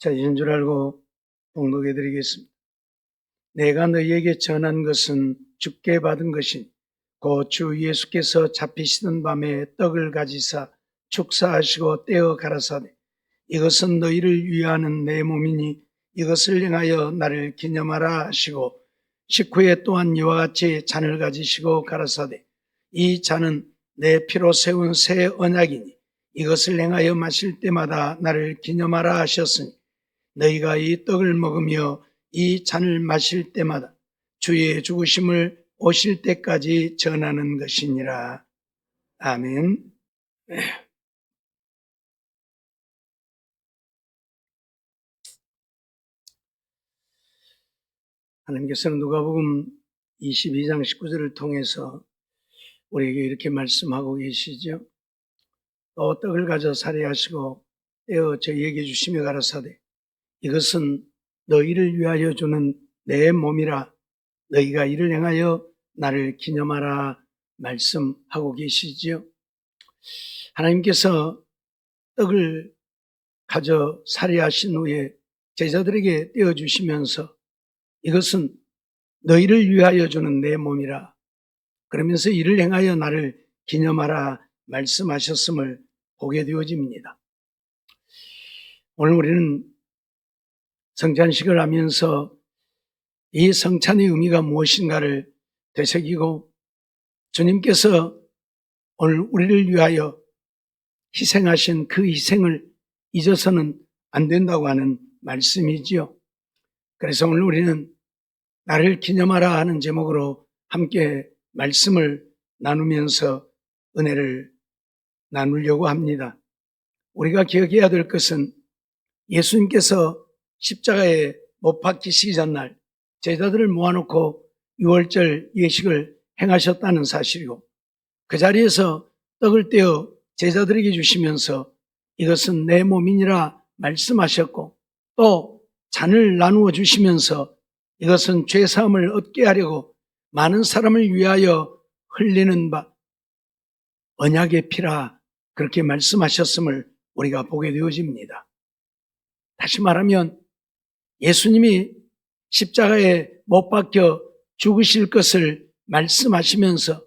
자신 줄 알고 봉독해 드리겠습니다. 내가 너희에게 전한 것은 주께 받은 것이니 곧 주 예수께서 잡히시던 밤에 떡을 가지사 축사하시고 떼어 가라사대 이것은 너희를 위하는 내 몸이니 이것을 행하여 나를 기념하라 하시고 식후에 또한 이와 같이 잔을 가지시고 가라사대 이 잔은 내 피로 세운 새 언약이니 이것을 행하여 마실 때마다 나를 기념하라 하셨으니 너희가 이 떡을 먹으며 이 잔을 마실 때마다 주의 죽으심을 오실 때까지 전하는 것이니라. 아멘. 하나님께서는 누가복음 22장 19절을 통해서 우리에게 이렇게 말씀하고 계시죠. 또 떡을 가져 살해하시고 떼어 저희에게 주시며 가라사대 이것은 너희를 위하여 주는 내 몸이라 너희가 이를 행하여 나를 기념하라 말씀하고 계시지요. 하나님께서 떡을 가져 살해하신 후에 제자들에게 떼어주시면서 이것은 너희를 위하여 주는 내 몸이라 그러면서 이를 행하여 나를 기념하라 말씀하셨음을 보게 되어집니다. 오늘 우리는 성찬식을 하면서 이 성찬의 의미가 무엇인가를 되새기고 주님께서 오늘 우리를 위하여 희생하신 그 희생을 잊어서는 안 된다고 하는 말씀이지요. 그래서 오늘 우리는 나를 기념하라 하는 제목으로 함께 말씀을 나누면서 은혜를 나누려고 합니다. 우리가 기억해야 될 것은 예수님께서 십자가에 못 박히시기 전날 제자들을 모아놓고 유월절 예식을 행하셨다는 사실이고 그 자리에서 떡을 떼어 제자들에게 주시면서 이것은 내 몸이니라 말씀하셨고 또 잔을 나누어 주시면서 이것은 죄사함을 얻게 하려고 많은 사람을 위하여 흘리는 바 언약의 피라 그렇게 말씀하셨음을 우리가 보게 되어집니다. 다시 말하면 예수님이 십자가에 못 박혀 죽으실 것을 말씀하시면서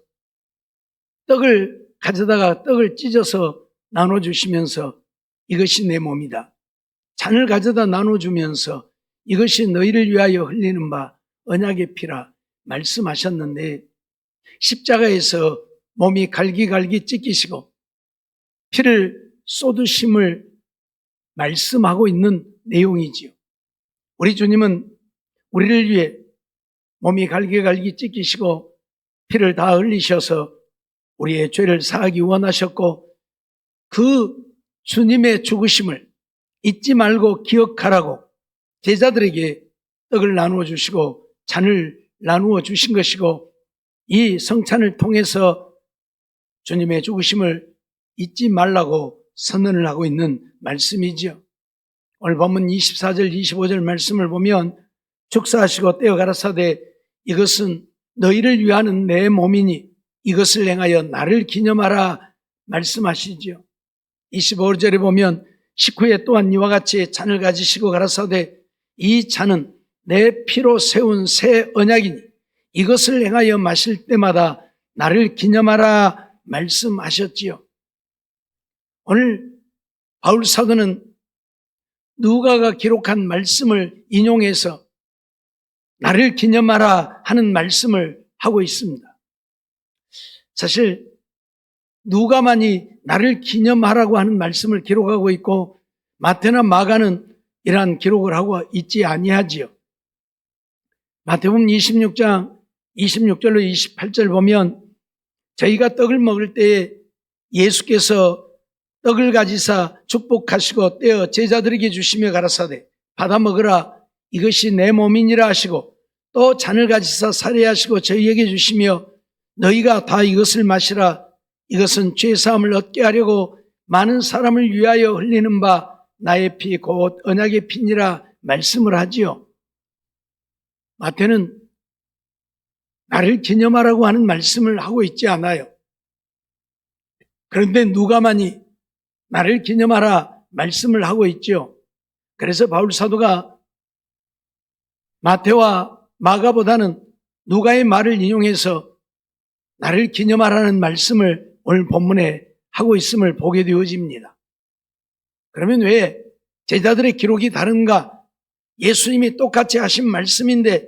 떡을 가져다가 떡을 찢어서 나눠주시면서 이것이 내 몸이다. 잔을 가져다 나눠주면서 이것이 너희를 위하여 흘리는 바 언약의 피라 말씀하셨는데 십자가에서 몸이 갈기갈기 찢기시고 피를 쏟으심을 말씀하고 있는 내용이지요. 우리 주님은 우리를 위해 몸이 갈기갈기 찢기시고 피를 다 흘리셔서 우리의 죄를 사하기 원하셨고 그 주님의 죽으심을 잊지 말고 기억하라고 제자들에게 떡을 나누어 주시고 잔을 나누어 주신 것이고 이 성찬을 통해서 주님의 죽으심을 잊지 말라고 선언을 하고 있는 말씀이죠. 오늘 본문 24절 25절 말씀을 보면 축사하시고 떼어 가라사대 이것은 너희를 위하는 내 몸이니 이것을 행하여 나를 기념하라 말씀하시죠. 25절에 보면 식후에 또한 이와 같이 잔을 가지시고 가라사대 이 잔은 내 피로 세운 새 언약이니 이것을 행하여 마실 때마다 나를 기념하라 말씀하셨지요. 오늘 바울 사도는 누가가 기록한 말씀을 인용해서 나를 기념하라 하는 말씀을 하고 있습니다. 사실 누가만이 나를 기념하라고 하는 말씀을 기록하고 있고 마태나 마가는 이러한 기록을 하고 있지 아니하지요. 마태복음 26장 26절로 28절 보면 저희가 떡을 먹을 때에 예수께서 떡을 가지사 축복하시고 떼어 제자들에게 주시며 가라사대 받아 먹으라 이것이 내 몸이니라 하시고 또 잔을 가지사 살해하시고 저희에게 주시며 너희가 다 이것을 마시라 이것은 죄사함을 얻게 하려고 많은 사람을 위하여 흘리는 바 나의 피 곧 언약의 피니라 말씀을 하지요. 마태는 나를 기념하라고 하는 말씀을 하고 있지 않아요. 그런데 누가만이 나를 기념하라 말씀을 하고 있죠. 그래서 바울 사도가 마태와 마가보다는 누가의 말을 인용해서 나를 기념하라는 말씀을 오늘 본문에 하고 있음을 보게 되어집니다. 그러면 왜 제자들의 기록이 다른가? 예수님이 똑같이 하신 말씀인데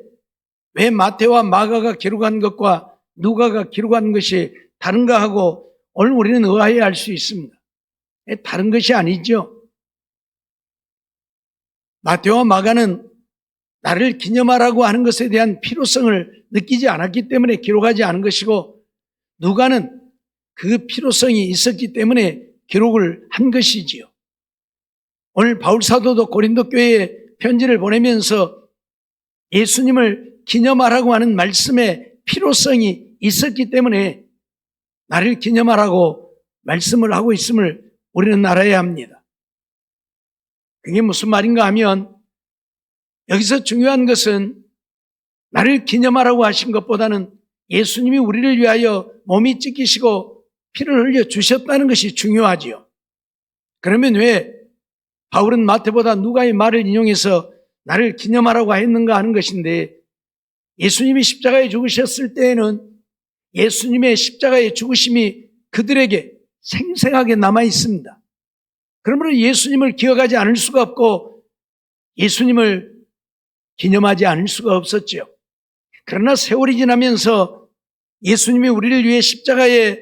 왜 마태와 마가가 기록한 것과 누가가 기록한 것이 다른가 하고 오늘 우리는 의아해 할 수 있습니다. 다른 것이 아니죠. 마태와 마가는 나를 기념하라고 하는 것에 대한 필요성을 느끼지 않았기 때문에 기록하지 않은 것이고, 누가는 그 필요성이 있었기 때문에 기록을 한 것이지요. 오늘 바울 사도도 고린도 교회에 편지를 보내면서 예수님을 기념하라고 하는 말씀에 필요성이 있었기 때문에 나를 기념하라고 말씀을 하고 있음을 우리는 알아야 합니다. 그게 무슨 말인가 하면, 여기서 중요한 것은 나를 기념하라고 하신 것보다는 예수님이 우리를 위하여 몸이 찢기시고 피를 흘려 주셨다는 것이 중요하지요. 그러면 왜 바울은 마태보다 누가의 말을 인용해서 나를 기념하라고 했는가 하는 것인데, 예수님이 십자가에 죽으셨을 때에는 예수님의 십자가의 죽으심이 그들에게 생생하게 남아 있습니다. 그러므로 예수님을 기억하지 않을 수가 없고 예수님을 기념하지 않을 수가 없었죠. 그러나 세월이 지나면서 예수님이 우리를 위해 십자가에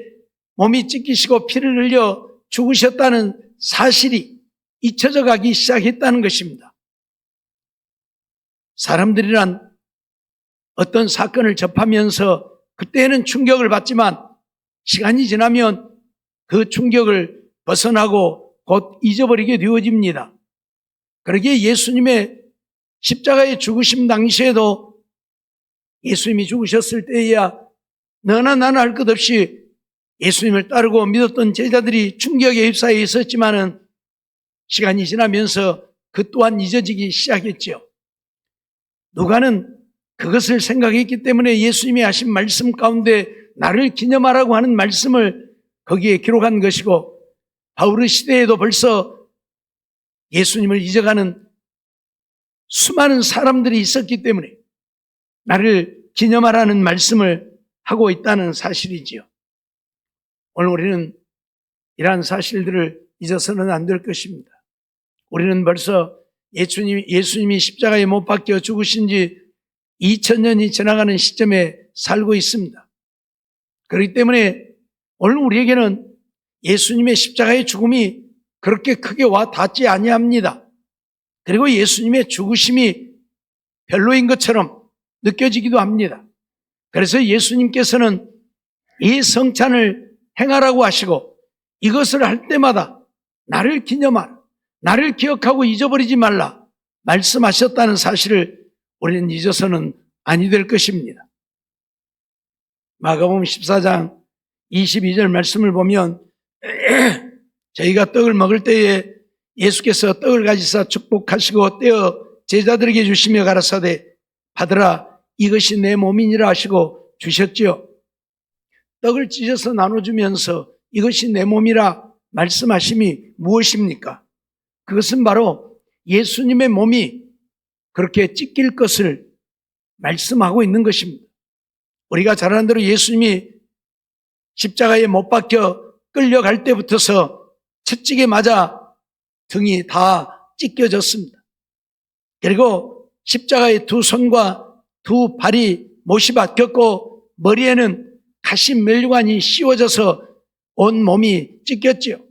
몸이 찢기시고 피를 흘려 죽으셨다는 사실이 잊혀져 가기 시작했다는 것입니다. 사람들이란 어떤 사건을 접하면서 그때는 충격을 받지만 시간이 지나면 그 충격을 벗어나고 곧 잊어버리게 되어집니다. 그러기에 예수님의 십자가의 죽으심 당시에도 예수님이 죽으셨을 때에야 너나 나나 할 것 없이 예수님을 따르고 믿었던 제자들이 충격에 휩싸여 있었지만은 시간이 지나면서 그 또한 잊어지기 시작했죠. 누가는 그것을 생각했기 때문에 예수님이 하신 말씀 가운데 나를 기념하라고 하는 말씀을 거기에 기록한 것이고, 바울의 시대에도 벌써 예수님을 잊어가는 수많은 사람들이 있었기 때문에 나를 기념하라는 말씀을 하고 있다는 사실이지요. 오늘 우리는 이러한 사실들을 잊어서는 안 될 것입니다. 우리는 벌써 예수님이 십자가에 못 박혀 죽으신 지 2000년이 지나가는 시점에 살고 있습니다. 그렇기 때문에 오늘 우리에게는 예수님의 십자가의 죽음이 그렇게 크게 와 닿지 아니합니다. 그리고 예수님의 죽으심이 별로인 것처럼 느껴지기도 합니다. 그래서 예수님께서는 이 성찬을 행하라고 하시고 이것을 할 때마다 나를 기념하라, 나를 기억하고 잊어버리지 말라 말씀하셨다는 사실을 우리는 잊어서는 아니 될 것입니다. 마가복음 14장 22절 말씀을 보면 저희가 떡을 먹을 때에 예수께서 떡을 가지사 축복하시고 떼어 제자들에게 주시며 가라사대 받으라 이것이 내 몸이니라 하시고 주셨지요. 떡을 찢어서 나눠주면서 이것이 내 몸이라 말씀하심이 무엇입니까? 그것은 바로 예수님의 몸이 그렇게 찢길 것을 말씀하고 있는 것입니다. 우리가 잘 아는 대로 예수님이 십자가에 못 박혀 끌려갈 때부터서 채찍에 맞아 등이 다 찢겨졌습니다. 그리고 십자가의 두 손과 두 발이 못이 박혔고 머리에는 가시 멸류관이 씌워져서 온 몸이 찢겼지요.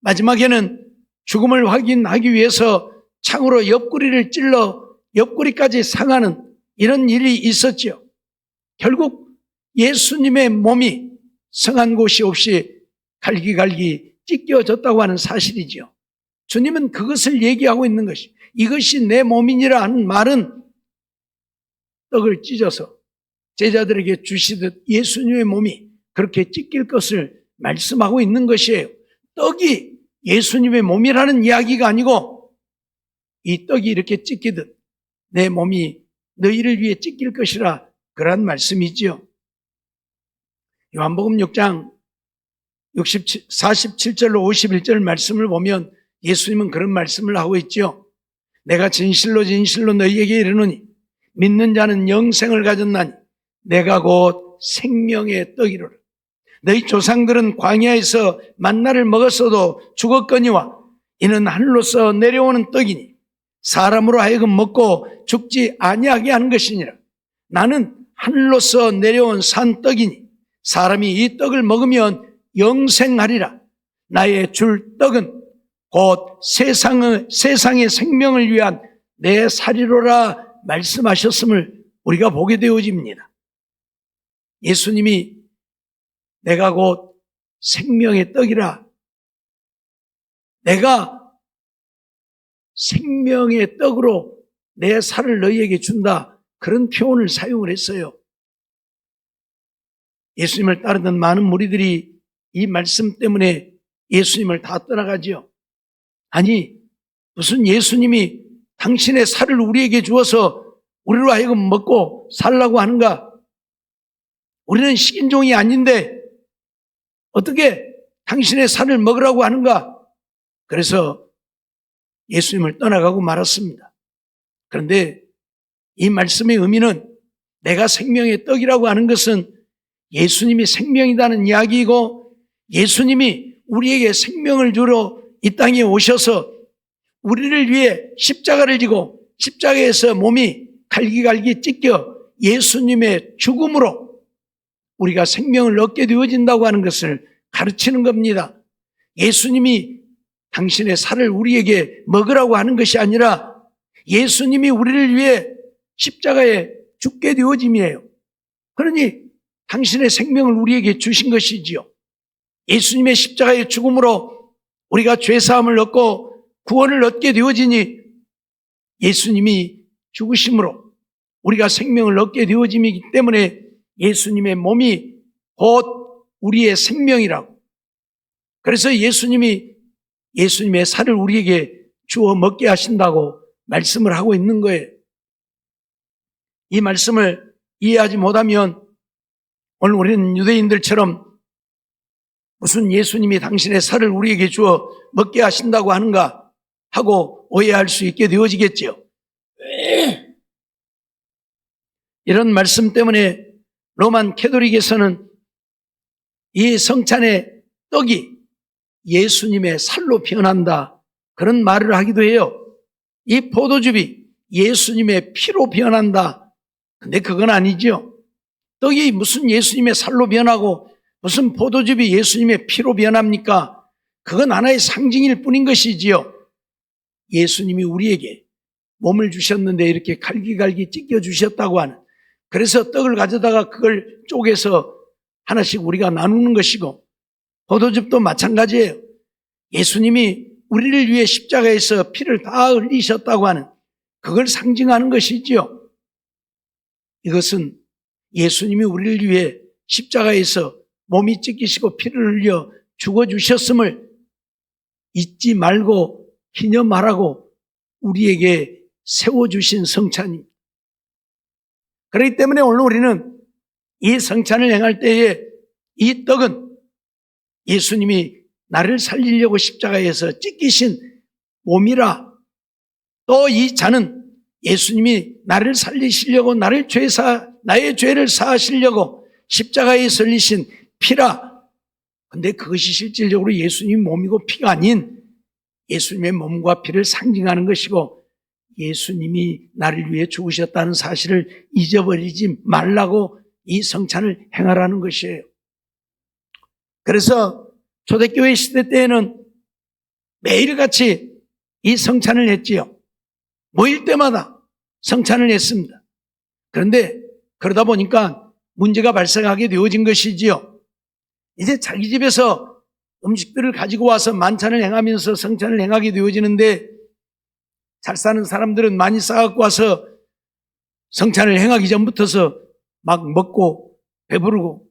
마지막에는 죽음을 확인하기 위해서 창으로 옆구리를 찔러 옆구리까지 상하는 이런 일이 있었지요. 결국 예수님의 몸이 성한 곳이 없이 갈기갈기 찢겨졌다고 하는 사실이지요. 주님은 그것을 얘기하고 있는 것이, 이것이 내 몸이니라 하는 말은 떡을 찢어서 제자들에게 주시듯 예수님의 몸이 그렇게 찢길 것을 말씀하고 있는 것이에요. 떡이 예수님의 몸이라는 이야기가 아니고 이 떡이 이렇게 찢기듯 내 몸이 너희를 위해 찢길 것이라 그런 말씀이지요. 요한복음 6장 47절로 51절 말씀을 보면 예수님은 그런 말씀을 하고 있죠. 내가 진실로 진실로 너희에게 이르노니 믿는 자는 영생을 가졌나니 내가 곧 생명의 떡이로라. 너희 조상들은 광야에서 만나를 먹었어도 죽었거니와 이는 하늘로서 내려오는 떡이니 사람으로 하여금 먹고 죽지 아니하게 하는 것이니라. 나는 하늘로서 내려온 산 떡이니 사람이 이 떡을 먹으면 영생하리라. 나의 줄 떡은 곧 세상의 생명을 위한 내 살이로라 말씀하셨음을 우리가 보게 되어집니다. 예수님이 내가 곧 생명의 떡이라, 내가 생명의 떡으로 내 살을 너희에게 준다, 그런 표현을 사용을 했어요. 예수님을 따르던 많은 무리들이 이 말씀 때문에 예수님을 다 떠나가지요. 아니, 무슨 예수님이 당신의 살을 우리에게 주어서 우리로 하여금 먹고 살라고 하는가? 우리는 식인종이 아닌데 어떻게 당신의 살을 먹으라고 하는가? 그래서 예수님을 떠나가고 말았습니다. 그런데 이 말씀의 의미는 내가 생명의 떡이라고 하는 것은 예수님이 생명이라는 이야기이고, 예수님이 우리에게 생명을 주러 이 땅에 오셔서 우리를 위해 십자가를 지고 십자가에서 몸이 갈기갈기 찢겨 예수님의 죽음으로 우리가 생명을 얻게 되어진다고 하는 것을 가르치는 겁니다. 예수님이 당신의 살을 우리에게 먹으라고 하는 것이 아니라 예수님이 우리를 위해 십자가에 죽게 되어짐이에요. 그러니 당신의 생명을 우리에게 주신 것이지요. 예수님의 십자가의 죽음으로 우리가 죄사함을 얻고 구원을 얻게 되어지니 예수님이 죽으심으로 우리가 생명을 얻게 되어짐이기 때문에 예수님의 몸이 곧 우리의 생명이라고. 그래서 예수님이 예수님의 살을 우리에게 주어 먹게 하신다고 말씀을 하고 있는 거예요. 이 말씀을 이해하지 못하면 오늘 우리는 유대인들처럼 무슨 예수님이 당신의 살을 우리에게 주어 먹게 하신다고 하는가 하고 오해할 수 있게 되어지겠죠. 이런 말씀 때문에 로만 캐톨릭에서는 이 성찬의 떡이 예수님의 살로 변한다, 그런 말을 하기도 해요. 이 포도즙이 예수님의 피로 변한다. 근데 그건 아니죠. 떡이 무슨 예수님의 살로 변하고 무슨 포도즙이 예수님의 피로 변합니까? 그건 하나의 상징일 뿐인 것이지요. 예수님이 우리에게 몸을 주셨는데 이렇게 갈기갈기 찢겨 주셨다고 하는, 그래서 떡을 가져다가 그걸 쪼개서 하나씩 우리가 나누는 것이고, 포도즙도 마찬가지예요. 예수님이 우리를 위해 십자가에서 피를 다 흘리셨다고 하는, 그걸 상징하는 것이지요. 이것은 예수님이 우리를 위해 십자가에서 몸이 찢기시고 피를 흘려 죽어주셨음을 잊지 말고 기념하라고 우리에게 세워주신 성찬입니다. 그렇기 때문에 오늘 우리는 이 성찬을 행할 때에 이 떡은 예수님이 나를 살리려고 십자가에서 찢기신 몸이라, 또 이 잔은 예수님이 나를 살리시려고 나의 죄를 사하시려고 십자가에 흘리신 피라. 근데 그것이 실질적으로 예수님 몸이고 피가 아닌 예수님의 몸과 피를 상징하는 것이고, 예수님이 나를 위해 죽으셨다는 사실을 잊어버리지 말라고 이 성찬을 행하라는 것이에요. 그래서 초대교회 시대 때에는 매일같이 이 성찬을 했지요. 모일 때마다 성찬을 했습니다. 그런데 그러다 보니까 문제가 발생하게 되어진 것이지요. 이제 자기 집에서 음식들을 가지고 와서 만찬을 행하면서 성찬을 행하게 되어지는데, 잘 사는 사람들은 많이 싸갖고 와서 성찬을 행하기 전부터서 막 먹고 배부르고,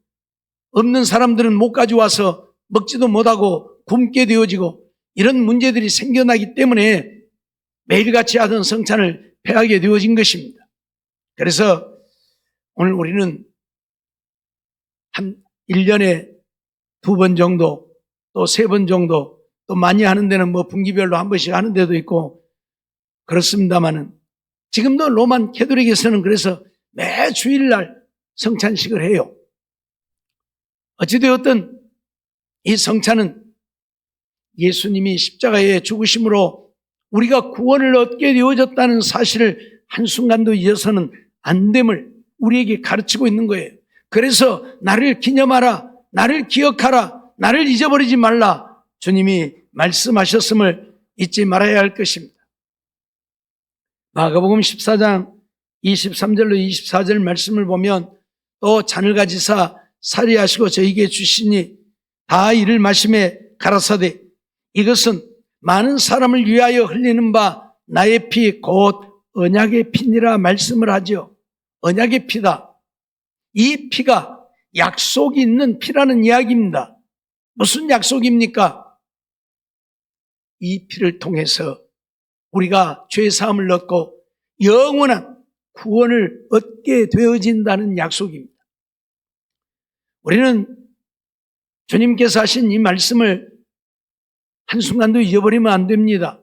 없는 사람들은 못 가져와서 먹지도 못하고 굶게 되어지고, 이런 문제들이 생겨나기 때문에 매일같이 하던 성찬을 폐하게 되어진 것입니다. 그래서 오늘 우리는 한 1년에 2번 정도, 또 3번 정도, 또 많이 하는 데는 뭐 분기별로 한 번씩 하는 데도 있고, 그렇습니다마는 지금도 로만 캐톨릭에서는 그래서 매 주일날 성찬식을 해요. 어찌되었든 이 성찬은 예수님이 십자가에 죽으심으로 우리가 구원을 얻게 되어졌다는 사실을 한순간도 잊어서는 안 됨을 우리에게 가르치고 있는 거예요. 그래서 나를 기념하라, 나를 기억하라, 나를 잊어버리지 말라, 주님이 말씀하셨음을 잊지 말아야 할 것입니다. 마가복음 14장 23절로 24절 말씀을 보면 또 잔을 가지사 살이하시고 저에게 주시니 다 이를 마심에 가라사대 이것은 많은 사람을 위하여 흘리는 바 나의 피 곧 언약의 피니라 말씀을 하죠. 언약의 피다. 이 피가 약속이 있는 피라는 이야기입니다. 무슨 약속입니까? 이 피를 통해서 우리가 죄사함을 얻고 영원한 구원을 얻게 되어진다는 약속입니다. 우리는 주님께서 하신 이 말씀을 한순간도 잊어버리면 안 됩니다.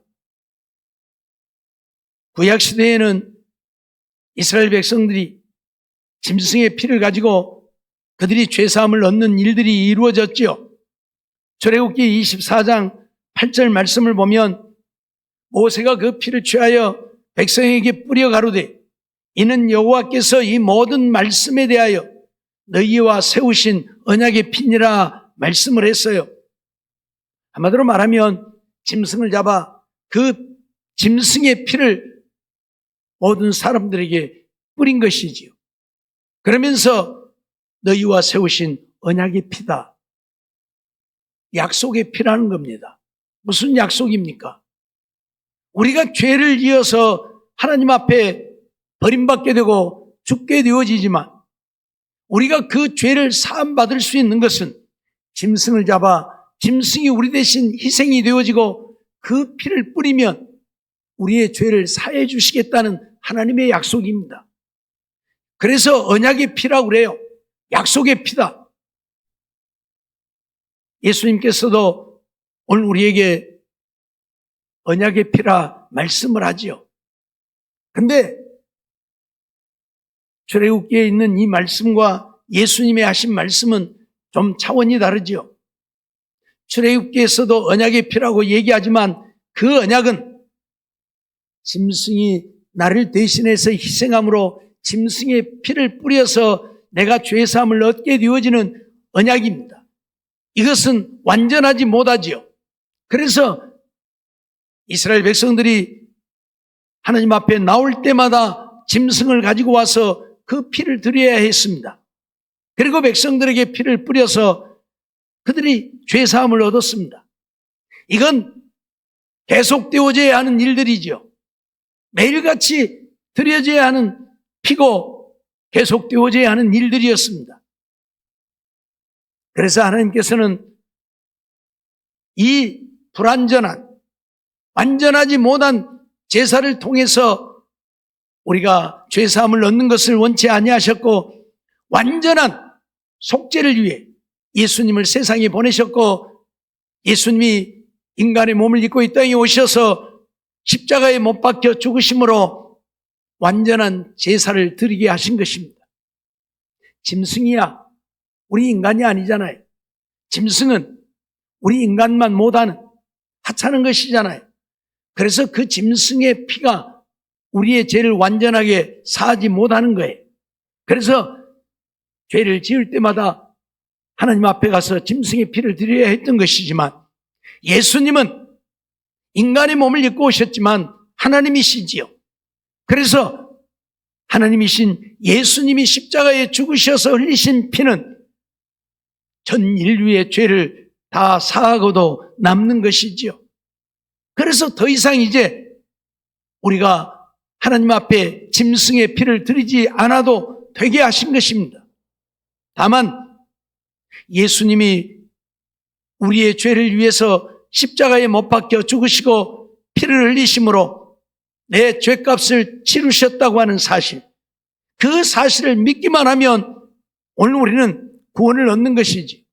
구약시대에는 이스라엘 백성들이 짐승의 피를 가지고 그들이 죄사함을 얻는 일들이 이루어졌죠. 출애굽기 24장 8절 말씀을 보면 모세가 그 피를 취하여 백성에게 뿌려 가로되 이는 여호와께서 이 모든 말씀에 대하여 너희와 세우신 언약의 피니라 말씀을 했어요. 한마디로 말하면 짐승을 잡아 그 짐승의 피를 모든 사람들에게 뿌린 것이지요. 그러면서 너희와 세우신 언약의 피다. 약속의 피라는 겁니다. 무슨 약속입니까? 우리가 죄를 지어서 하나님 앞에 버림받게 되고 죽게 되어지지만 우리가 그 죄를 사함받을 수 있는 것은 짐승을 잡아 짐승이 우리 대신 희생이 되어지고 그 피를 뿌리면 우리의 죄를 사해 주시겠다는 하나님의 약속입니다. 그래서 언약의 피라고 그래요. 약속의 피다. 예수님께서도 오늘 우리에게 언약의 피라 말씀을 하지요. 근데 출애굽기에 있는 이 말씀과 예수님의 하신 말씀은 좀 차원이 다르지요. 출애굽기에서도 언약의 피라고 얘기하지만 그 언약은 짐승이 나를 대신해서 희생함으로 짐승의 피를 뿌려서 내가 죄사함을 얻게 되어지는 언약입니다. 이것은 완전하지 못하지요. 그래서 이스라엘 백성들이 하나님 앞에 나올 때마다 짐승을 가지고 와서 그 피를 드려야 했습니다. 그리고 백성들에게 피를 뿌려서 그들이 죄사함을 얻었습니다. 이건 계속되어져야 하는 일들이죠. 매일같이 드려져야 하는 피고 계속되어져야 하는 일들이었습니다. 그래서 하나님께서는 이 불완전한, 완전하지 못한 제사를 통해서 우리가 죄사함을 얻는 것을 원치 아니하셨고 완전한 속죄를 위해 예수님을 세상에 보내셨고 예수님이 인간의 몸을 입고 이 땅에 오셔서 십자가에 못 박혀 죽으심으로 완전한 제사를 드리게 하신 것입니다. 짐승이야 우리 인간이 아니잖아요. 짐승은 우리 인간만 못하는 하찮은 것이잖아요. 그래서 그 짐승의 피가 우리의 죄를 완전하게 사하지 못하는 거예요. 그래서 죄를 지을 때마다 하나님 앞에 가서 짐승의 피를 드려야 했던 것이지만 예수님은 인간의 몸을 입고 오셨지만 하나님이시지요. 그래서 하나님이신 예수님이 십자가에 죽으셔서 흘리신 피는 전 인류의 죄를 다 사하고도 남는 것이지요. 그래서 더 이상 이제 우리가 하나님 앞에 짐승의 피를 드리지 않아도 되게 하신 것입니다. 다만 예수님이 우리의 죄를 위해서 십자가에 못 박혀 죽으시고 피를 흘리심으로 내 죄값을 치르셨다고 하는 사실, 그 사실을 믿기만 하면 오늘 우리는 구원을 얻는 것이지.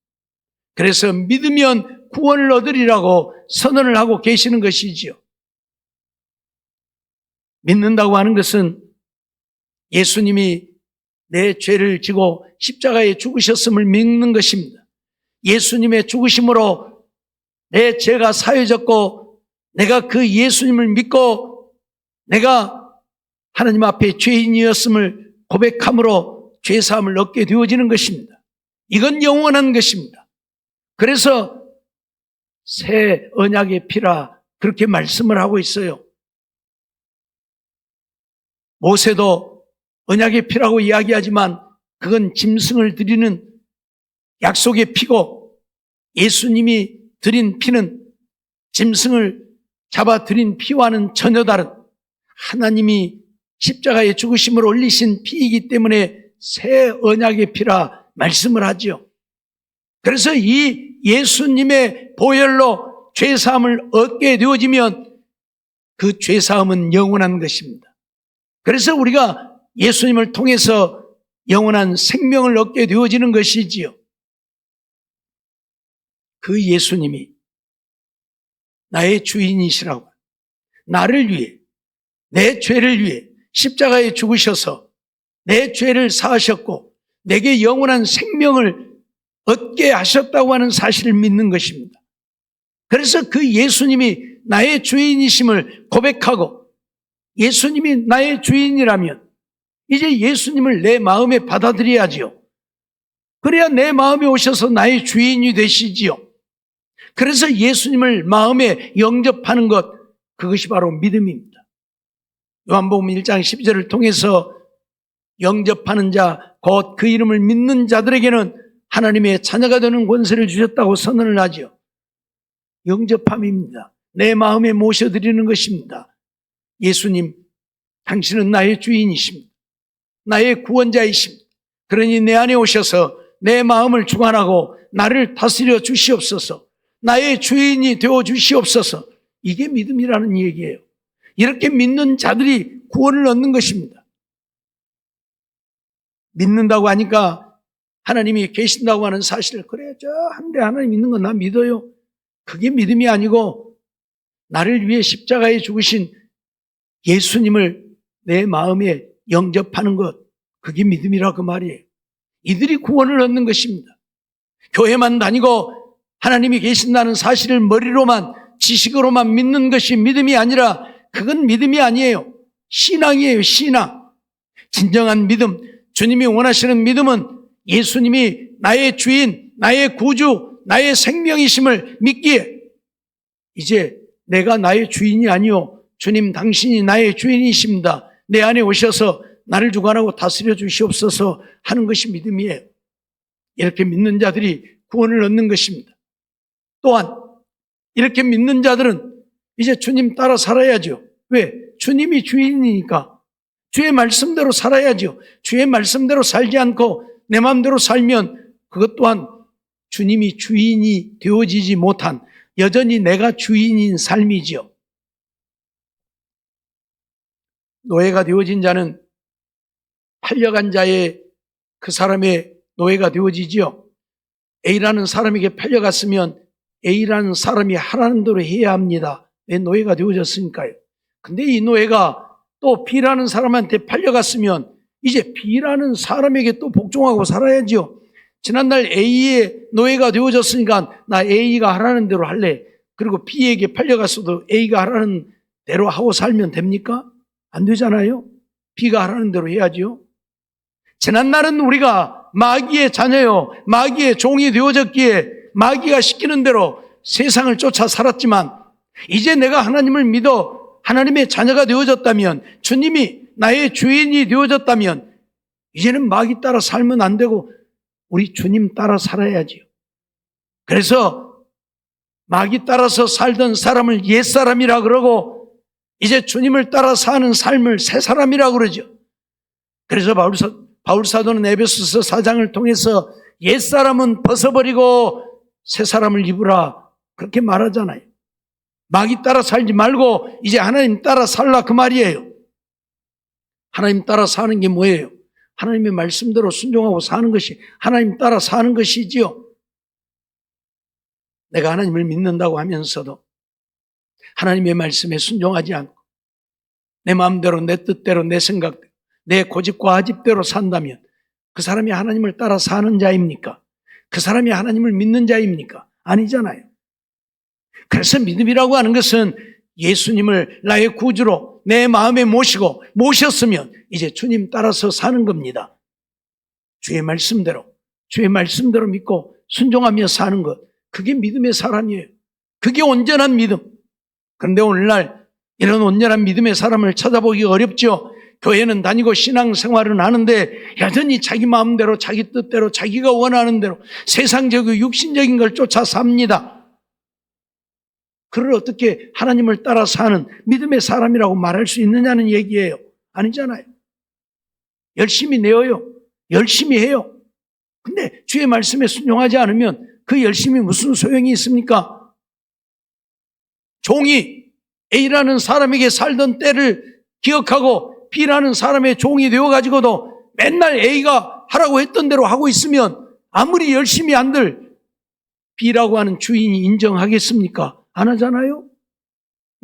그래서 믿으면 구원을 얻으리라고 선언을 하고 계시는 것이지요. 믿는다고 하는 것은 예수님이 내 죄를 지고 십자가에 죽으셨음을 믿는 것입니다. 예수님의 죽으심으로 내 죄가 사해졌고 내가 그 예수님을 믿고 내가 하나님 앞에 죄인이었음을 고백함으로 죄사함을 얻게 되어지는 것입니다. 이건 영원한 것입니다. 그래서 새 언약의 피라 그렇게 말씀을 하고 있어요. 모세도 언약의 피라고 이야기하지만 그건 짐승을 드리는 약속의 피고 예수님이 드린 피는 짐승을 잡아 드린 피와는 전혀 다른 하나님이 십자가에 죽으심을 올리신 피이기 때문에 새 언약의 피라 말씀을 하지요. 그래서 이 예수님의 보혈로 죄사함을 얻게 되어지면 그 죄사함은 영원한 것입니다. 그래서 우리가 예수님을 통해서 영원한 생명을 얻게 되어지는 것이지요. 그 예수님이 나의 주인이시라고 나를 위해 내 죄를 위해 십자가에 죽으셔서 내 죄를 사하셨고 내게 영원한 생명을 얻게 하셨다고 하는 사실을 믿는 것입니다. 그래서 그 예수님이 나의 주인이심을 고백하고 예수님이 나의 주인이라면 이제 예수님을 내 마음에 받아들여야지요. 그래야 내 마음에 오셔서 나의 주인이 되시지요. 그래서 예수님을 마음에 영접하는 것, 그것이 바로 믿음입니다. 요한복음 1장 12절을 통해서 영접하는 자, 곧 그 이름을 믿는 자들에게는 하나님의 자녀가 되는 권세를 주셨다고 선언을 하죠. 영접함입니다. 내 마음에 모셔드리는 것입니다. 예수님, 당신은 나의 주인이십니다. 나의 구원자이십니다. 그러니 내 안에 오셔서 내 마음을 주관하고 나를 다스려 주시옵소서. 나의 주인이 되어 주시옵소서. 이게 믿음이라는 얘기예요. 이렇게 믿는 자들이 구원을 얻는 것입니다. 믿는다고 하니까 하나님이 계신다고 하는 사실을 그래 저 한데 하나님 있는 건 나 믿어요. 그게 믿음이 아니고 나를 위해 십자가에 죽으신 예수님을 내 마음에 영접하는 것, 그게 믿음이라 그 말이에요. 이들이 구원을 얻는 것입니다. 교회만 다니고 하나님이 계신다는 사실을 머리로만 지식으로만 믿는 것이 믿음이 아니라 그건 믿음이 아니에요. 신앙이에요. 신앙. 진정한 믿음, 주님이 원하시는 믿음은 예수님이 나의 주인, 나의 구주, 나의 생명이심을 믿기에 이제 내가 나의 주인이 아니요 주님 당신이 나의 주인이십니다. 내 안에 오셔서 나를 주관하고 다스려 주시옵소서 하는 것이 믿음이에요. 이렇게 믿는 자들이 구원을 얻는 것입니다. 또한 이렇게 믿는 자들은 이제 주님 따라 살아야죠. 왜? 주님이 주인이니까 주의 말씀대로 살아야죠. 주의 말씀대로 살지 않고 내 마음대로 살면 그것 또한 주님이 주인이 되어지지 못한 여전히 내가 주인인 삶이지요. 노예가 되어진 자는 팔려간 자의 그 사람의 노예가 되어지지요. A라는 사람에게 팔려갔으면 A라는 사람이 하라는 대로 해야 합니다. 왜? 노예가 되어졌으니까요. 근데 이 노예가 또 B라는 사람한테 팔려갔으면 이제 B라는 사람에게 또 복종하고 살아야지요. 지난날 A의 노예가 되어졌으니까 나 A가 하라는 대로 할래. 그리고 B에게 팔려갔어도 A가 하라는 대로 하고 살면 됩니까? 안 되잖아요. B가 하라는 대로 해야지요. 지난날은 우리가 마귀의 자녀요, 마귀의 종이 되어졌기에 마귀가 시키는 대로 세상을 쫓아 살았지만 이제 내가 하나님을 믿어 하나님의 자녀가 되어졌다면, 주님이 나의 주인이 되어졌다면 이제는 마귀 따라 살면 안 되고 우리 주님 따라 살아야지요. 그래서 마귀 따라서 살던 사람을 옛사람이라 그러고 이제 주님을 따라 사는 삶을 새사람이라 그러죠. 그래서 바울 사도는 에베소서 4장을 통해서 옛사람은 벗어버리고 새사람을 입으라 그렇게 말하잖아요. 마귀 따라 살지 말고 이제 하나님 따라 살라 그 말이에요. 하나님 따라 사는 게 뭐예요? 하나님의 말씀대로 순종하고 사는 것이 하나님 따라 사는 것이지요. 내가 하나님을 믿는다고 하면서도 하나님의 말씀에 순종하지 않고 내 마음대로, 내 뜻대로, 내 생각대로, 내 고집과 아집대로 산다면 그 사람이 하나님을 따라 사는 자입니까? 그 사람이 하나님을 믿는 자입니까? 아니잖아요. 그래서 믿음이라고 하는 것은 예수님을 나의 구주로 내 마음에 모셨으면 이제 주님 따라서 사는 겁니다. 주의 말씀대로 믿고 순종하며 사는 것, 그게 믿음의 사람이에요. 그게 온전한 믿음. 그런데 오늘날 이런 온전한 믿음의 사람을 찾아보기 어렵죠. 교회는 다니고 신앙생활은 하는데 여전히 자기 마음대로, 자기 뜻대로, 자기가 원하는 대로 세상적이고 육신적인 걸 쫓아 삽니다. 그를 어떻게 하나님을 따라 사는 믿음의 사람이라고 말할 수 있느냐는 얘기예요. 아니잖아요. 열심히 내어요. 열심히 해요. 근데 주의 말씀에 순종하지 않으면 그 열심이 무슨 소용이 있습니까? 종이 A라는 사람에게 살던 때를 기억하고 B라는 사람의 종이 되어가지고도 맨날 A가 하라고 했던 대로 하고 있으면 아무리 열심히 한들 B라고 하는 주인이 인정하겠습니까? 안 하잖아요?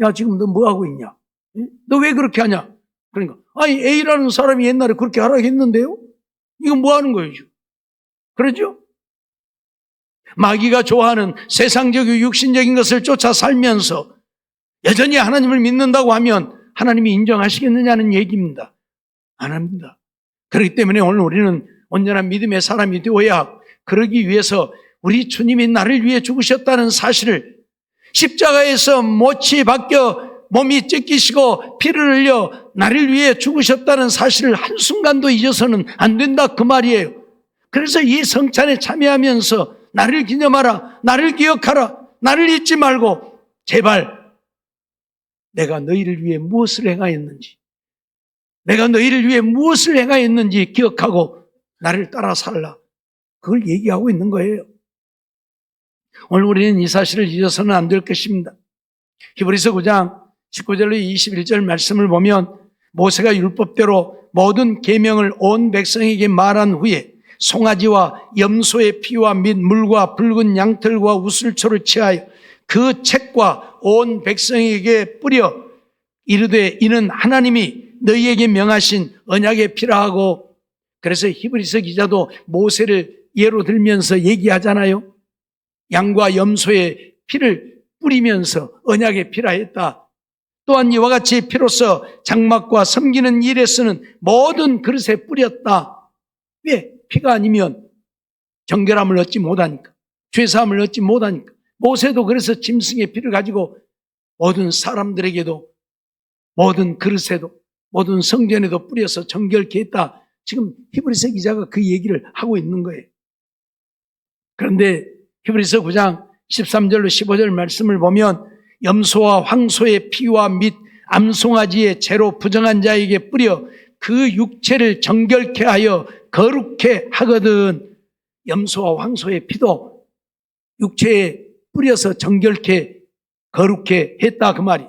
야, 지금 너 뭐 하고 있냐? 너 왜 그렇게 하냐? 그러니까, 아니, A라는 사람이 옛날에 그렇게 하라고 했는데요? 이건 뭐 하는 거예요, 지금? 그러죠? 마귀가 좋아하는 세상적이고 육신적인 것을 쫓아 살면서 여전히 하나님을 믿는다고 하면 하나님이 인정하시겠느냐는 얘기입니다. 안 합니다. 그렇기 때문에 오늘 우리는 온전한 믿음의 사람이 되어야 그러기 위해서 우리 주님이 나를 위해 죽으셨다는 사실을 십자가에서 못이 박혀 몸이 찢기시고 피를 흘려 나를 위해 죽으셨다는 사실을 한순간도 잊어서는 안 된다 그 말이에요. 그래서 이 성찬에 참여하면서 나를 기념하라, 나를 기억하라, 나를 잊지 말고 제발 내가 너희를 위해 무엇을 행하였는지, 내가 너희를 위해 무엇을 행하였는지 기억하고 나를 따라 살라. 그걸 얘기하고 있는 거예요. 오늘 우리는 이 사실을 잊어서는 안 될 것입니다. 히브리서 9장 19절로 21절 말씀을 보면 모세가 율법대로 모든 계명을 온 백성에게 말한 후에 송아지와 염소의 피와 및 물과 붉은 양털과 우슬초를 취하여 그 책과 온 백성에게 뿌려 이르되 이는 하나님이 너희에게 명하신 언약의 피라 하고, 그래서 히브리서 기자도 모세를 예로 들면서 얘기하잖아요. 양과 염소의 피를 뿌리면서 언약의 피라 했다. 또한 이와 같이 피로써 장막과 섬기는 일에 쓰는 모든 그릇에 뿌렸다. 왜? 피가 아니면 정결함을 얻지 못하니까, 죄사함을 얻지 못하니까. 모세도 그래서 짐승의 피를 가지고 모든 사람들에게도, 모든 그릇에도, 모든 성전에도 뿌려서 정결케 했다. 지금 히브리서 기자가 그 얘기를 하고 있는 거예요. 그런데 히브리서 9장 13절로 15절 말씀을 보면 염소와 황소의 피와 및 암송아지의 죄로 부정한 자에게 뿌려 그 육체를 정결케 하여 거룩케 하거든. 염소와 황소의 피도 육체에 뿌려서 정결케 거룩케 했다 그 말이.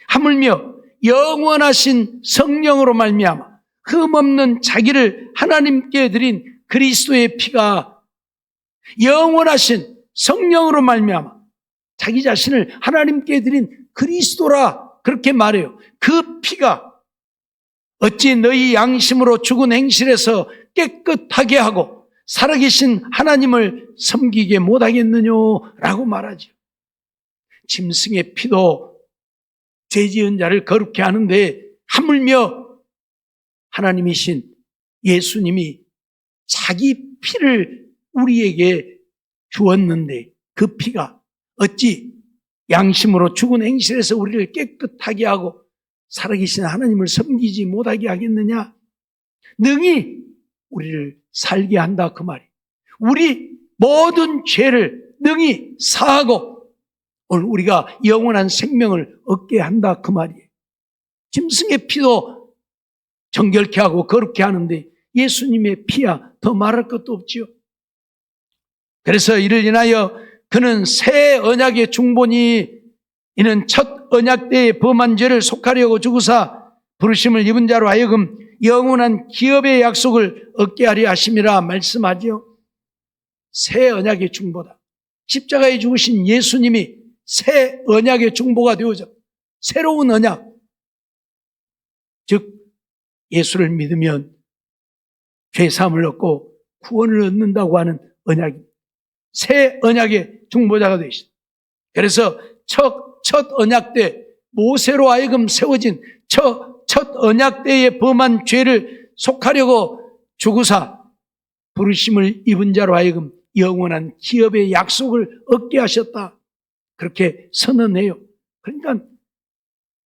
하물며 영원하신 성령으로 말미암아 흠없는 자기를 하나님께 드린 그리스도의 피가, 영원하신 성령으로 말미암아 자기 자신을 하나님께 드린 그리스도라 그렇게 말해요. 그 피가 어찌 너희 양심으로 죽은 행실에서 깨끗하게 하고 살아계신 하나님을 섬기게 못하겠느냐라고 말하죠. 짐승의 피도 죄지은 자를 거룩케 하는데 하물며 하나님이신 예수님이 자기 피를 우리에게 주었는데 그 피가 어찌 양심으로 죽은 행실에서 우리를 깨끗하게 하고 살아계신 하나님을 섬기지 못하게 하겠느냐? 능히 우리를 살게 한다 그 말이에요. 우리 모든 죄를 능히 사하고 오늘 우리가 영원한 생명을 얻게 한다 그 말이에요. 짐승의 피도 정결케 하고 거룩케 하는데 예수님의 피야 더 말할 것도 없지요. 그래서 이를 인하여 그는 새 언약의 중보니 이는 첫 언약 때의 범한 죄를 속하려고 죽으사 부르심을 입은 자로 하여금 영원한 기업의 약속을 얻게 하려 하심이라 말씀하지요. 새 언약의 중보다. 십자가에 죽으신 예수님이 새 언약의 중보가 되어져 새로운 언약, 예수를 믿으면 죄사함을 얻고 구원을 얻는다고 하는 언약입니다. 새 언약의 중보자가 되시다. 그래서 첫 언약 때 모세로 하여금 세워진 첫 언약 때에 범한 죄를 속하려고 죽으사 부르심을 입은 자로 하여금 영원한 기업의 약속을 얻게 하셨다. 그렇게 선언해요. 그러니까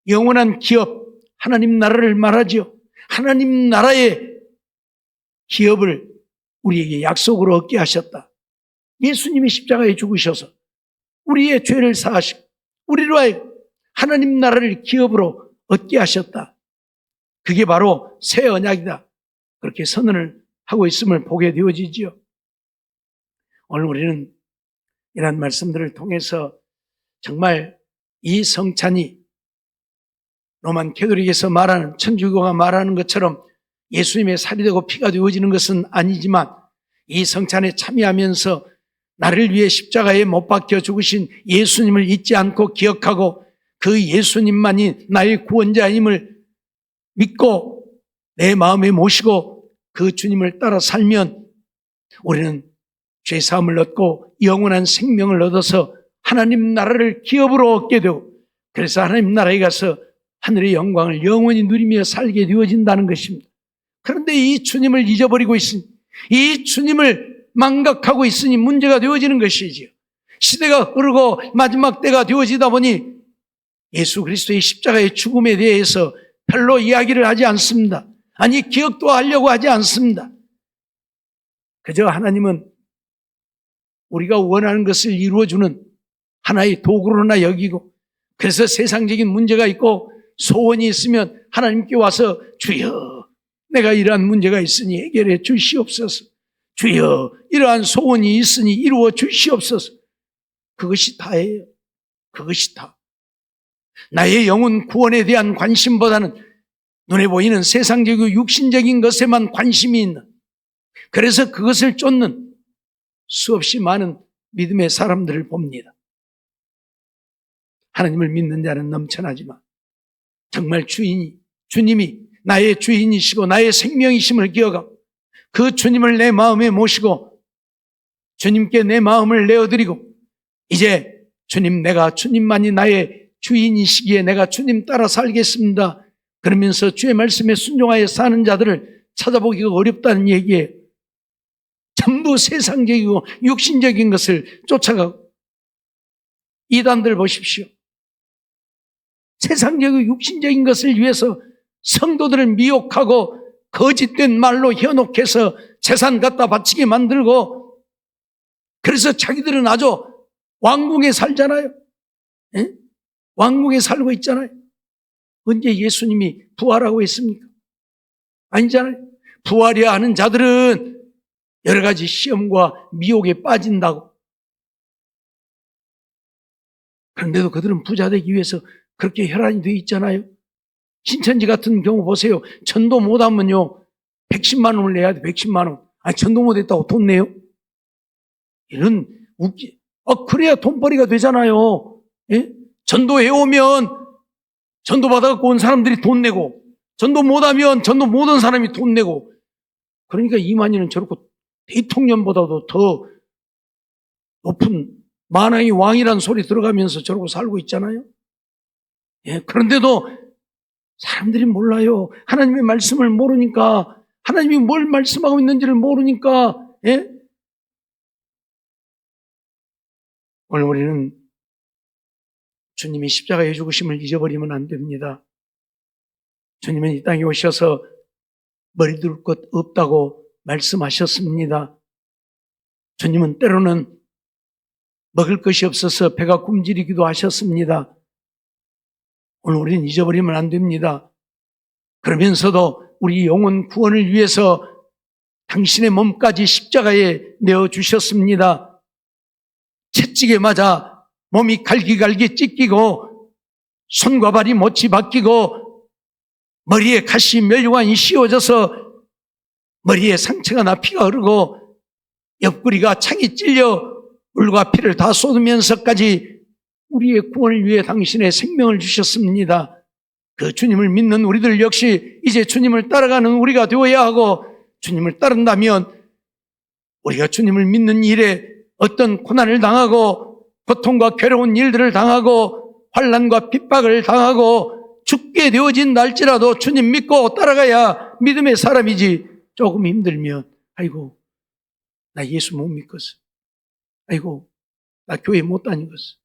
영원한 기업, 하나님 나라를 말하지요. 하나님 나라의 기업을 우리에게 약속으로 얻게 하셨다. 예수님이 십자가에 죽으셔서 우리의 죄를 사하시고 우리로 하여금 하나님 나라를 기업으로 얻게 하셨다. 그게 바로 새 언약이다. 그렇게 선언을 하고 있음을 보게 되어지지요. 오늘 우리는 이런 말씀들을 통해서 정말 이 성찬이 로만 캐톨릭에서 말하는, 천주교가 말하는 것처럼 예수님의 살이 되고 피가 되어지는 것은 아니지만 이 성찬에 참여하면서 나를 위해 십자가에 못 박혀 죽으신 예수님을 잊지 않고 기억하고 그 예수님만이 나의 구원자임을 믿고 내 마음에 모시고 그 주님을 따라 살면 우리는 죄사함을 얻고 영원한 생명을 얻어서 하나님 나라를 기업으로 얻게 되고, 그래서 하나님 나라에 가서 하늘의 영광을 영원히 누리며 살게 되어진다는 것입니다. 그런데 이 주님을 잊어버리고 있으니, 이 주님을 망각하고 있으니 문제가 되어지는 것이지요. 시대가 흐르고 마지막 때가 되어지다 보니 예수 그리스도의 십자가의 죽음에 대해서 별로 이야기를 하지 않습니다. 아니, 기억도 하려고 하지 않습니다. 그저 하나님은 우리가 원하는 것을 이루어주는 하나의 도구로나 여기고, 그래서 세상적인 문제가 있고 소원이 있으면 하나님께 와서 주여, 내가 이러한 문제가 있으니 해결해 주시옵소서. 주여, 이러한 소원이 있으니 이루어 주시옵소서. 그것이 다예요. 그것이 다. 나의 영혼 구원에 대한 관심보다는 눈에 보이는 세상적이고 육신적인 것에만 관심이 있는, 그래서 그것을 쫓는 수없이 많은 믿음의 사람들을 봅니다. 하나님을 믿는 자는 넘쳐나지만 정말 주님이 나의 주인이시고 나의 생명이심을 기억하고 그 주님을 내 마음에 모시고 주님께 내 마음을 내어드리고, 이제 주님, 내가 주님만이 나의 주인이시기에 내가 주님 따라 살겠습니다. 그러면서 주의 말씀에 순종하여 사는 자들을 찾아보기가 어렵다는 얘기예요. 전부 세상적이고 육신적인 것을 쫓아가고, 이단들 보십시오. 세상적이고 육신적인 것을 위해서 성도들을 미혹하고 거짓된 말로 현혹해서 재산 갖다 바치게 만들고, 그래서 자기들은 아주 왕궁에 살잖아요. 에? 왕궁에 살고 있잖아요. 언제 예수님이 부활하고 있습니까? 아니잖아요. 부활이야 하는 자들은 여러 가지 시험과 미혹에 빠진다고. 그런데도 그들은 부자 되기 위해서 그렇게 혈안이 되어 있잖아요. 신천지 같은 경우 보세요. 전도 못하면요 110만 원을 내야 돼. 110만 원. 아니, 전도 못했다고 돈 내요? 이런 그래야 돈벌이가 되잖아요. 예? 전도해오면 전도 받아갖고 온 사람들이 돈 내고, 전도 못하면 전도 못한 사람이 돈 내고. 그러니까 이만희는 저렇고 대통령보다도 더 높은 만왕의 왕이란 소리 들어가면서 저러고 살고 있잖아요. 예, 그런데도 사람들이 몰라요. 하나님의 말씀을 모르니까, 하나님이 뭘 말씀하고 있는지를 모르니까. 예? 오늘 우리는 주님이 십자가에 죽으심을 잊어버리면 안 됩니다. 주님은 이 땅에 오셔서 머리 둘 것 없다고 말씀하셨습니다. 주님은 때로는 먹을 것이 없어서 배가 굶주리기도 하셨습니다. 오늘 우리는 잊어버리면 안 됩니다. 그러면서도 우리 영혼 구원을 위해서 당신의 몸까지 십자가에 내어주셨습니다. 채찍에 맞아 몸이 갈기갈기 찢기고 손과 발이 못이 바뀌고 머리에 가시 멸류관이 씌워져서 머리에 상처가 나 피가 흐르고 옆구리가 창이 찔려 물과 피를 다 쏟으면서까지 우리의 구원을 위해 당신의 생명을 주셨습니다. 그 주님을 믿는 우리들 역시 이제 주님을 따라가는 우리가 되어야 하고, 주님을 따른다면 우리가 주님을 믿는 일에 어떤 고난을 당하고 고통과 괴로운 일들을 당하고 환난과 핍박을 당하고 죽게 되어진 날지라도 주님 믿고 따라가야 믿음의 사람이지, 조금 힘들면 아이고 나 예수 못 믿겠어, 아이고 나 교회 못 다니겠어,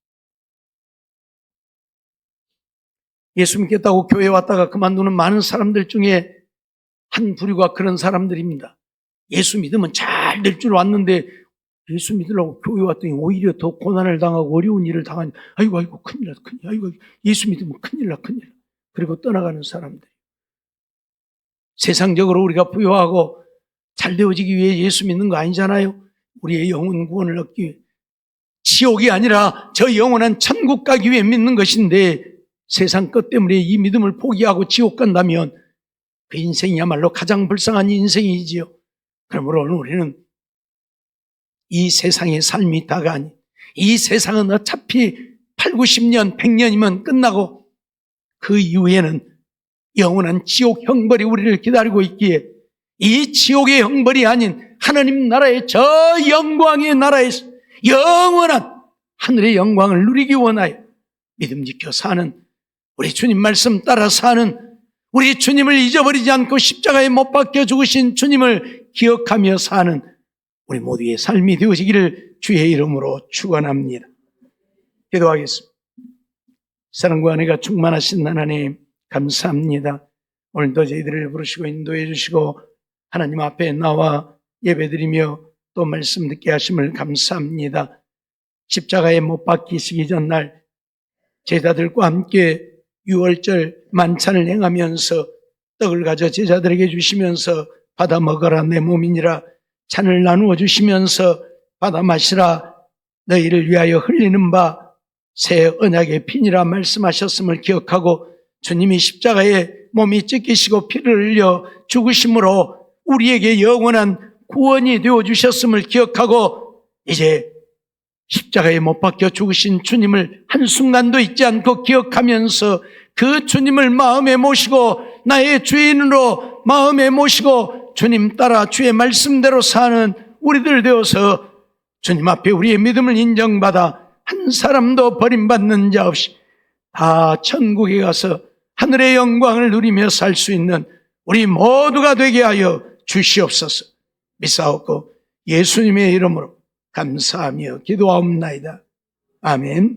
예수 믿겠다고 교회 왔다가 그만두는 많은 사람들 중에 한 부류가 그런 사람들입니다. 예수 믿으면 잘 될 줄 왔는데 예수 믿으려고 교회 왔더니 오히려 더 고난을 당하고 어려운 일을 당하니 아이고 큰일 났다, 아이고 예수 믿으면 큰일 나. 그리고 떠나가는 사람들. 세상적으로 우리가 부유하고 잘 되어지기 위해 예수 믿는 거 아니잖아요. 우리의 영혼 구원을 얻기 위해, 지옥이 아니라 저 영원한 천국 가기 위해 믿는 것인데, 세상 것 때문에 이 믿음을 포기하고 지옥 간다면 그 인생이야말로 가장 불쌍한 인생이지요. 그러므로 우리는 이 세상의 삶이 다가 아닌, 이 세상은 어차피 8, 90년, 100년이면 끝나고 그 이후에는 영원한 지옥 형벌이 우리를 기다리고 있기에, 이 지옥의 형벌이 아닌 하나님 나라의 저 영광의 나라에서 영원한 하늘의 영광을 누리기 원하여 믿음 지켜 사는, 우리 주님 말씀 따라 사는, 우리 주님을 잊어버리지 않고 십자가에 못 박혀 죽으신 주님을 기억하며 사는 우리 모두의 삶이 되어지기를 주의 이름으로 축원합니다. 기도하겠습니다. 사랑과 은혜가 충만하신 하나님 감사합니다. 오늘도 저희들을 부르시고 인도해 주시고 하나님 앞에 나와 예배드리며 또 말씀 듣게 하심을 감사합니다. 십자가에 못 박히시기 전날 제자들과 함께 유월절 만찬을 행하면서 떡을 가져 제자들에게 주시면서 받아 먹어라 내 몸이니라, 잔을 나누어 주시면서 받아 마시라 너희를 위하여 흘리는 바 새 언약의 피니라 말씀하셨음을 기억하고, 주님이 십자가에 몸이 찢기시고 피를 흘려 죽으심으로 우리에게 영원한 구원이 되어주셨음을 기억하고, 이제 십자가에 못 박혀 죽으신 주님을 한순간도 잊지 않고 기억하면서 그 주님을 마음에 모시고 나의 주인으로 마음에 모시고 주님 따라 주의 말씀대로 사는 우리들 되어서 주님 앞에 우리의 믿음을 인정받아 한 사람도 버림받는 자 없이 다 천국에 가서 하늘의 영광을 누리며 살 수 있는 우리 모두가 되게 하여 주시옵소서. 믿사옵고 예수님의 이름으로 감사하며 기도하옵나이다. 아멘.